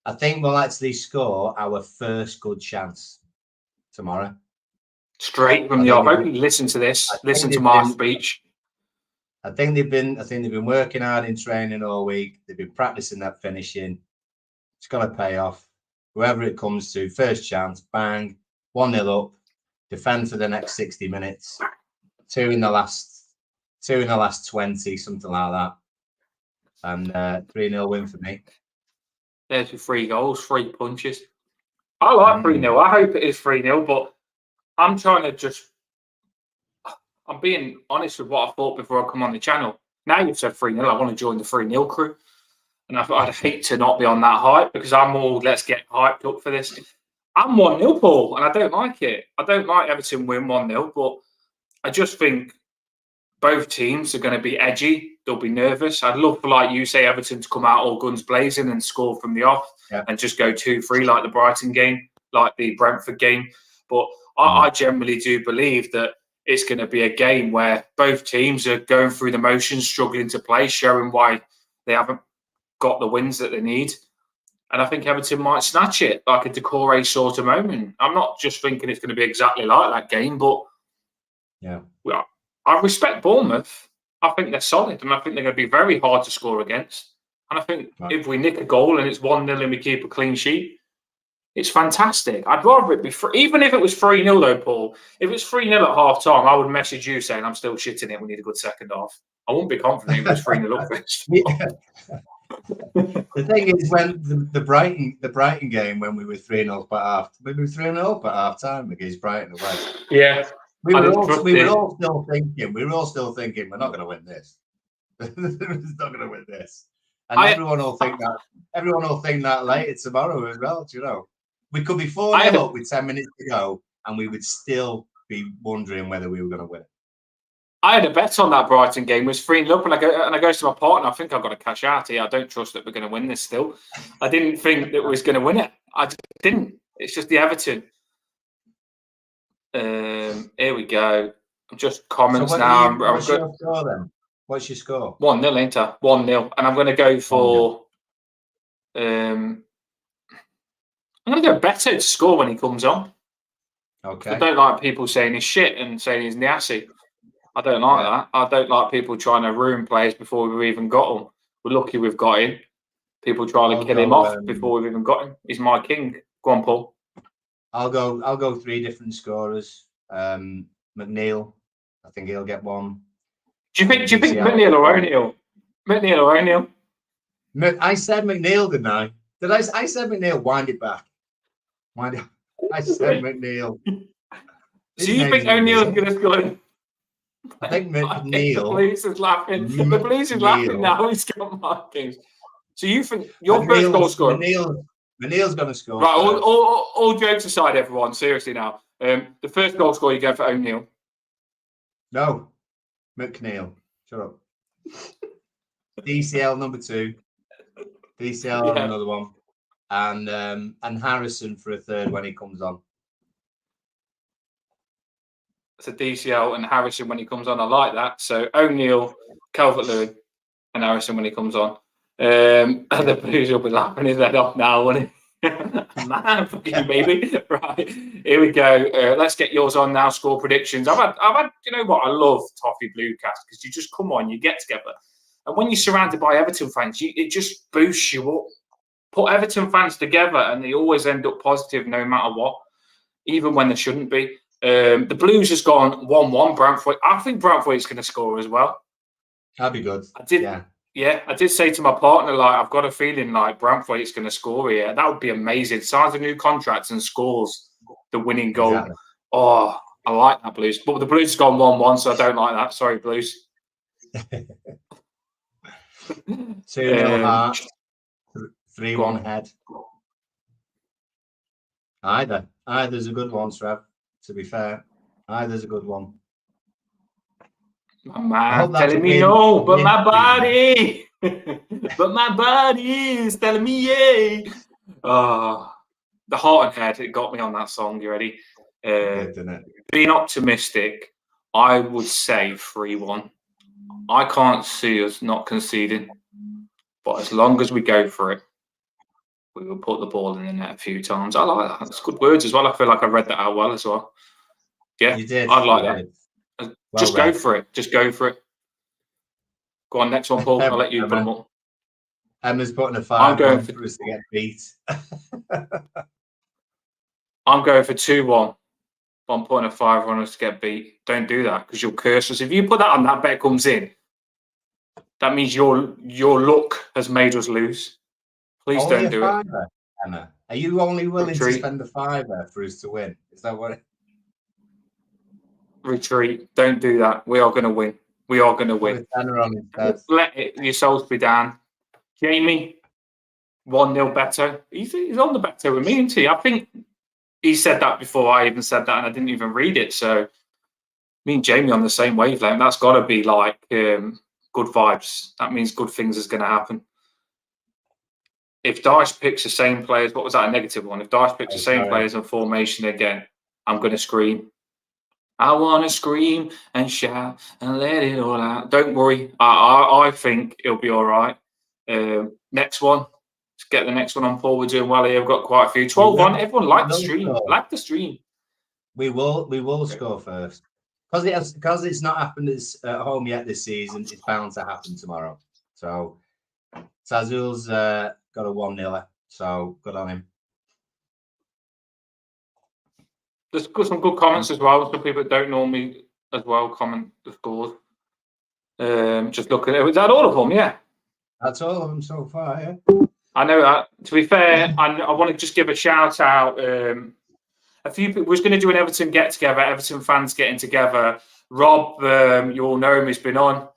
I think we'll actually score our first good chance tomorrow. Straight from the off. I hope you listen to this. Listen to my speech. I think they've been working hard in training all week. They've been practicing that finishing. It's got to pay off. Whoever it comes to, first chance, bang, 1-0 up. defend for the next 60 minutes, two in the last 20, something like that, and 3-0 win for me. There's your 3 goals, 3 punches. I like 3-0. I hope it is 3-0, but I'm trying to just. I'm being honest with what I thought before I come on the channel. Now you've said 3-0, I want to join the 3-0 crew. And I'd hate to not be on that hype because I'm all, let's get hyped up for this. I'm 1-0, Paul, and I don't like it. I don't like Everton win 1-0, but I just think both teams are going to be edgy. They'll be nervous. I'd love for, like you say, Everton to come out all guns blazing and score from the off and just go 2-3 like the Brighton game, like the Brentford game. But I generally do believe that it's going to be a game where both teams are going through the motions, struggling to play, showing why they haven't got the wins that they need. And I think Everton might snatch it, like a Decore sort of moment. I'm not just thinking it's going to be exactly like that game, but I respect Bournemouth. I think they're solid, and I think they're going to be very hard to score against. And I think if we nick a goal and it's 1-0 and we keep a clean sheet, it's fantastic. I'd rather it be even if it was 3-0 though, Paul. If it's 3-0 at half time, I would message you saying I'm still shitting it. We need a good second half. I wouldn't be confident if it was 3-0 up first. The thing is, when the Brighton game, when we were 3-0 at half time against Brighton away. Yeah. We were all still thinking we're not going to win this. We're not going to win this. And everyone will think that later tomorrow as well. You know, we could be 4-0 up with 10 minutes to go, and we would still be wondering whether we were going to win it. I had a bet on that Brighton game. It was 3-0 up, and I go to my partner. I think I've got to cash out here. I don't trust that we're going to win this. Still, I didn't think that we was going to win it. I just didn't. It's just the Everton. Here we go. Just comments now. What's your score then? What's your score? 1-0, ain't I? 1-0, and I'm going to go for. I'm going to go better to score when he comes on. Okay. I don't like people saying he's shit and saying he's nasty. I don't like that. I don't like people trying to ruin players before we've even got them. We're lucky we've got him. People trying to kill him off before we've even got him. He's my king. Go on, Paul. I'll go 3 different scorers. McNeil, I think he'll get 1. Do you think McNeil or O'Neill? McNeil or O'Neill? I said McNeil, didn't I? I said McNeil. Wind it back. I said McNeil. So you think O'Neill's going to score? I think McNeil. The police is laughing. The police is laughing now. He's got markings. So you think your first goal scorer? McNeil's going to score. Right. All jokes aside, everyone. Seriously now. The first goal scorer you go for O'Neill. No, McNeil. Shut up. DCL number 2. DCL on another one, and Harrison for a third when he comes on. So DCL and Harrison when he comes on. I like that. So O'Neill, Calvert-Lewin, and Harrison when he comes on. And the Blues will be laughing his head off now, won't he? Man, fuck you, baby. Right, here we go. Let's get yours on now. Score predictions. I've had. You know what? I love Toffee Bluecast because you just come on, you get together, and when you're surrounded by Everton fans, it just boosts you up. Put Everton fans together, and they always end up positive, no matter what, even when they shouldn't be. The Blues has gone 1-1. Brantford. I think Brantford's going to score as well. That'd be good. I did say to my partner, like, I've got a feeling like Brantford is going to score here. That would be amazing. Signs a new contract and scores the winning goal. Exactly. Oh, I like that, Blues. But the Blues have gone 1-1, so I don't like that. Sorry, Blues. 2-0 Hearts, 3-1 Head. Either's a good one, Trev. To be fair, either's a good one. My man telling me no, but my body, is telling me yay. The heart and head, it got me on that song. You ready? Being optimistic, I would say 3-1. I can't see us not conceding, but as long as we go for it, we will put the ball in the net a few times. I like that. It's good words as well. I feel like I read that out well as well. Yeah, you did. I'd like that. Well just read. Go for it. Just go for it. Go on, next one, Paul. I'll let you put them up. Emma's putting a 5 on for us to get beat. I'm going for 2-1. but I'm putting a £5 on us to get beat. Don't do that because you'll curse us. If you put that on, that bet comes in. That means your luck has made us lose. Please only don't do £5, it. Emma. Are you only willing Retreat. to spend a £5 for us to win? Is that what? Retreat. Don't do that. We are going to win. We are going to win. Put a tenner on instead. Let yourselves be down. Jamie, 1-0 better. He's on the better with me, isn't he? I think he said that before I even said that, and I didn't even read it. So me and Jamie on the same wavelength. That's got to be like good vibes. That means good things is going to happen. If Dice picks the same players, what was that, a negative one? If Dice picks the same players in formation again, I'm going to scream. I want to scream and shout and let it all out. Don't worry. I think it'll be all right. Next one. Let's get the next one on, Paul. We're doing well here. We've got quite a few. 12-1. Everyone liked the stream. Like the stream. We will score first. Because it's not happened at home yet this season, it's bound to happen tomorrow. So Tazul's got a 1-0, so good on him. There's some good comments as well. Some people that don't normally as well comment the scores. Just looking at it. Was that all of them? Yeah. That's all of them so far, yeah. I know that. To be fair, I want to just give a shout out. A few people was going to do an Everton get together. Everton fans getting together. Rob, you all know him. He's been on.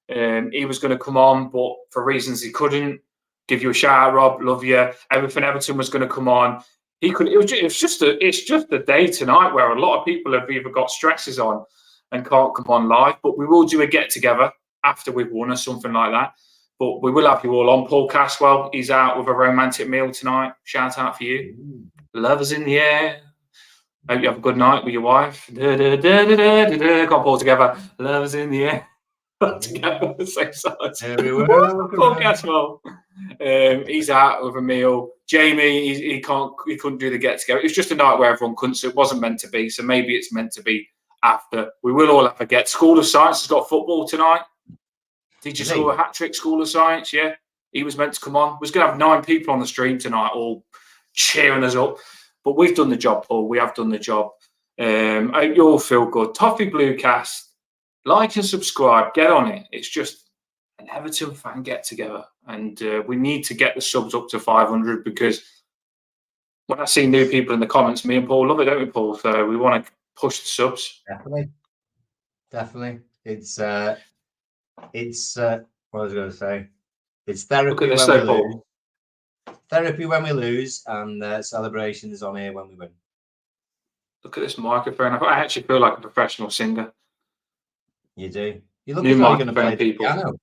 He was going to come on, but for reasons he couldn't. Give you a shout out, Rob. Love you. Everton was going to come on. He could. It's just a day tonight where a lot of people have either got stresses on and can't come on live. But we will do a get together after we've won or something like that. But we will have you all on. Paul Caswell, he's out with a romantic meal tonight. Shout out for you. Love is in the air. Hope you have a good night with your wife. Got Paul together. Love is in the air. Together, the same size. Paul Caswell. He's out with a meal. Jamie, he couldn't do the get together. It was just a night where everyone couldn't, so it wasn't meant to be. So maybe it's meant to be after. We will all have a get. School of Science has got football tonight. Did you score a hat trick? School of Science, yeah. He was meant to come on. We're going to have 9 people on the stream tonight, all cheering us up. But we've done the job, Paul. We have done the job. I hope you all feel good. Toffee Blue Cast. Like and subscribe. Get on it. It's just an Everton fan get together, and we need to get the subs up to 500 because when I see new people in the comments, me and Paul love it, don't we, Paul? So we want to push the subs. Definitely. It's what was I going to say? It's therapy when we lose. Therapy when we lose, and celebrations on here when we win. Look at this microphone. I actually feel like a professional singer. You do. You look like you're going to play the piano.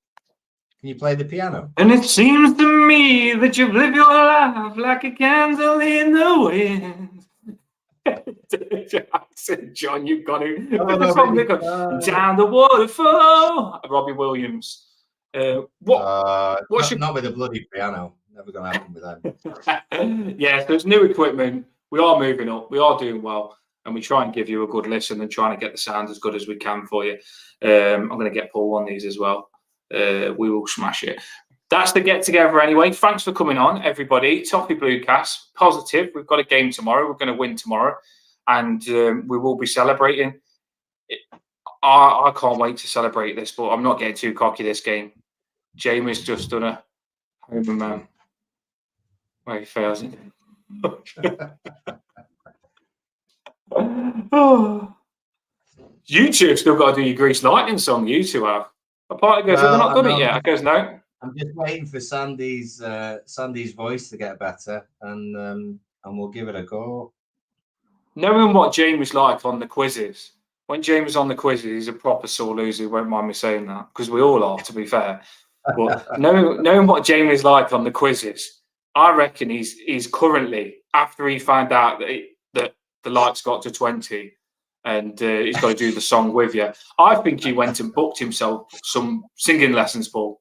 Can you play the piano? And it seems to me that you've lived your life like a candle in the wind. John, you've got to. Down the waterfall. Robbie Williams. Not with a bloody piano. Never going to happen with that. Yeah, so it's new equipment. We are moving up. We are doing well. And we try and give you a good listen and trying to get the sound as good as we can for you. I'm going to get Paul on these as well. We will smash it. That's the get together anyway. Thanks for coming on, everybody. Toffee Blue Cast, positive. We've got a game tomorrow. We're going to win tomorrow. And we will be celebrating. I can't wait to celebrate this, but I'm not getting too cocky this game. Jamie's just done a home man where he fails it. Oh. You two have still got to do your Grease Lightning song. You two have. A party goes, have they not done it yet? I goes, no. I'm just waiting for Sandy's voice to get better, and we'll give it a go. Knowing what Jamie's like on the quizzes, when Jamie's on the quizzes, he's a proper sore loser. He won't mind me saying that because we all are, to be fair. But knowing what Jamie's like on the quizzes, I reckon he's currently, after he found out that the likes got to 20 and he's got to do the song with you. I think he went and booked himself some singing lessons, Paul.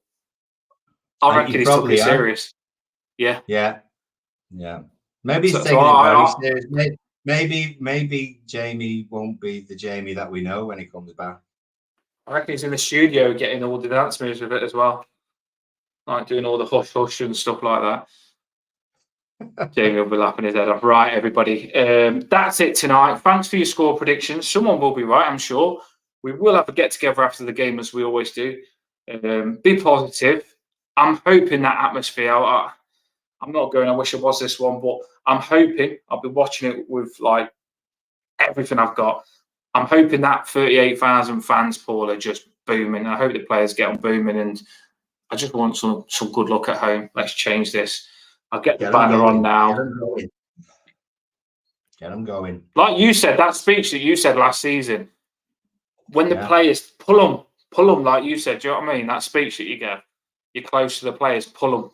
I reckon he's took it serious. Yeah. Maybe he's taking it very serious. Maybe Jamie won't be the Jamie that we know when he comes back. I reckon he's in the studio getting all the dance moves with it as well. Like doing all the hush hush and stuff like that. Jamie will be laughing his head off. Right, everybody. That's it tonight. Thanks for your score predictions. Someone will be right, I'm sure. We will have a get-together after the game, as we always do. Be positive. I'm hoping that atmosphere... I'm not going, I wish it was this one, but I'm hoping, I'll be watching it with, like, everything I've got. I'm hoping that 38,000 fans, Paul, are just booming. I hope the players get on booming, and I just want some good luck at home. Let's change this. I'll get the banner on now. Get them going. Like you said, that speech that you said last season, when the players pull them, like you said, do you know what I mean? That speech that you gave, you're close to the players, pull them.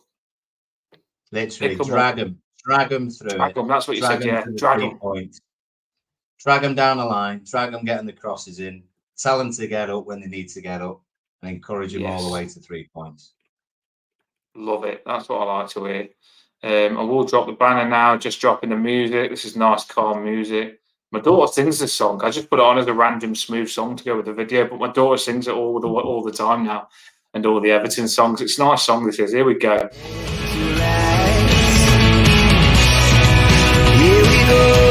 Literally, drag them through. Drag them, that's what you said, yeah. Drag them. Drag them down the line, drag them getting the crosses in, tell them to get up when they need to get up, and encourage them all the way to 3 points. Love it. That's what I like to hear. I will drop the banner now, just dropping the music. This is nice, calm music. My daughter sings this song. I just put it on as a random smooth song to go with the video, but my daughter sings it all the time now, and all the Everton songs. It's a nice song, this is. Here we go. Here we go.